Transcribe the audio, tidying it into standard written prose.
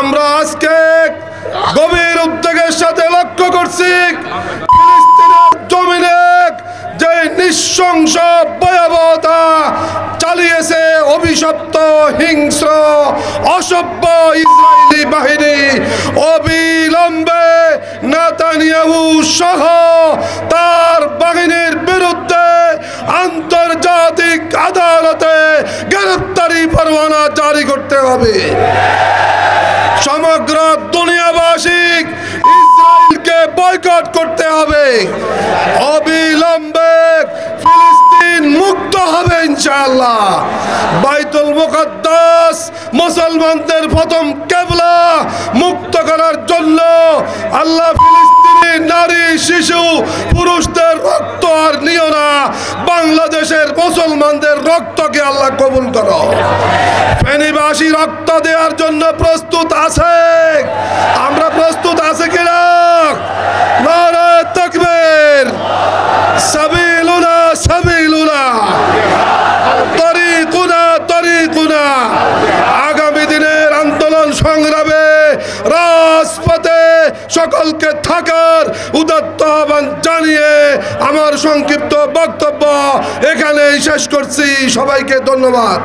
আমরা আজকে গভীর উদ্বেগের সাথে লক্ষ্য করছি ফিলিস্তিনের জমিনে যে নৃশংস ভয়াবহতা চালিয়েছে অভিশপ্ত হিংস্র অসভ্য ইসরায়েলি বাহিনী, অবিলম্বে নেতানিয়াহু সহ তার বাহিনীর বিরুদ্ধে আন্তর্জাতিক আদালতে গ্রেফতারি পরোয়ানা জারি করতে হবে। সমগ্র দুনিয়াবাসী ইসরায়েলকে বয়কট করতে হবে। অবিলম্বে ফিলিস্তিন মুক্ত হবে ইনশাআল্লাহ। বাইতুল মুকাদ্দাস মুসলমানদের প্রথম কিবলা মুক্ত করার জন্য আল্লাহ ফিলিস্তিনি নারী শিশু পুরুষদের রক্ত আর নিও না, বাংলাদেশের মুসলমানদের রক্তকে আল্লাহ কবুল করো। ফেনীবাসী রক্ত দেওয়ার জন্য প্রস্তুত আছে? আমরা প্রস্তুত আছে কিনা? নারে তাকবীর, সাবিলুনা সাবিলুনা, তরিকুনা তরিকুনা। আগামী দিনের আন্দোলন সংগ্রামে রাজপথে সকলকে থাকার উদাত্ত আহ্বান জানিয়ে আমার সংক্ষিপ্ত বক্তব্য এখানেই শেষ করছি। সবাইকে ধন্যবাদ।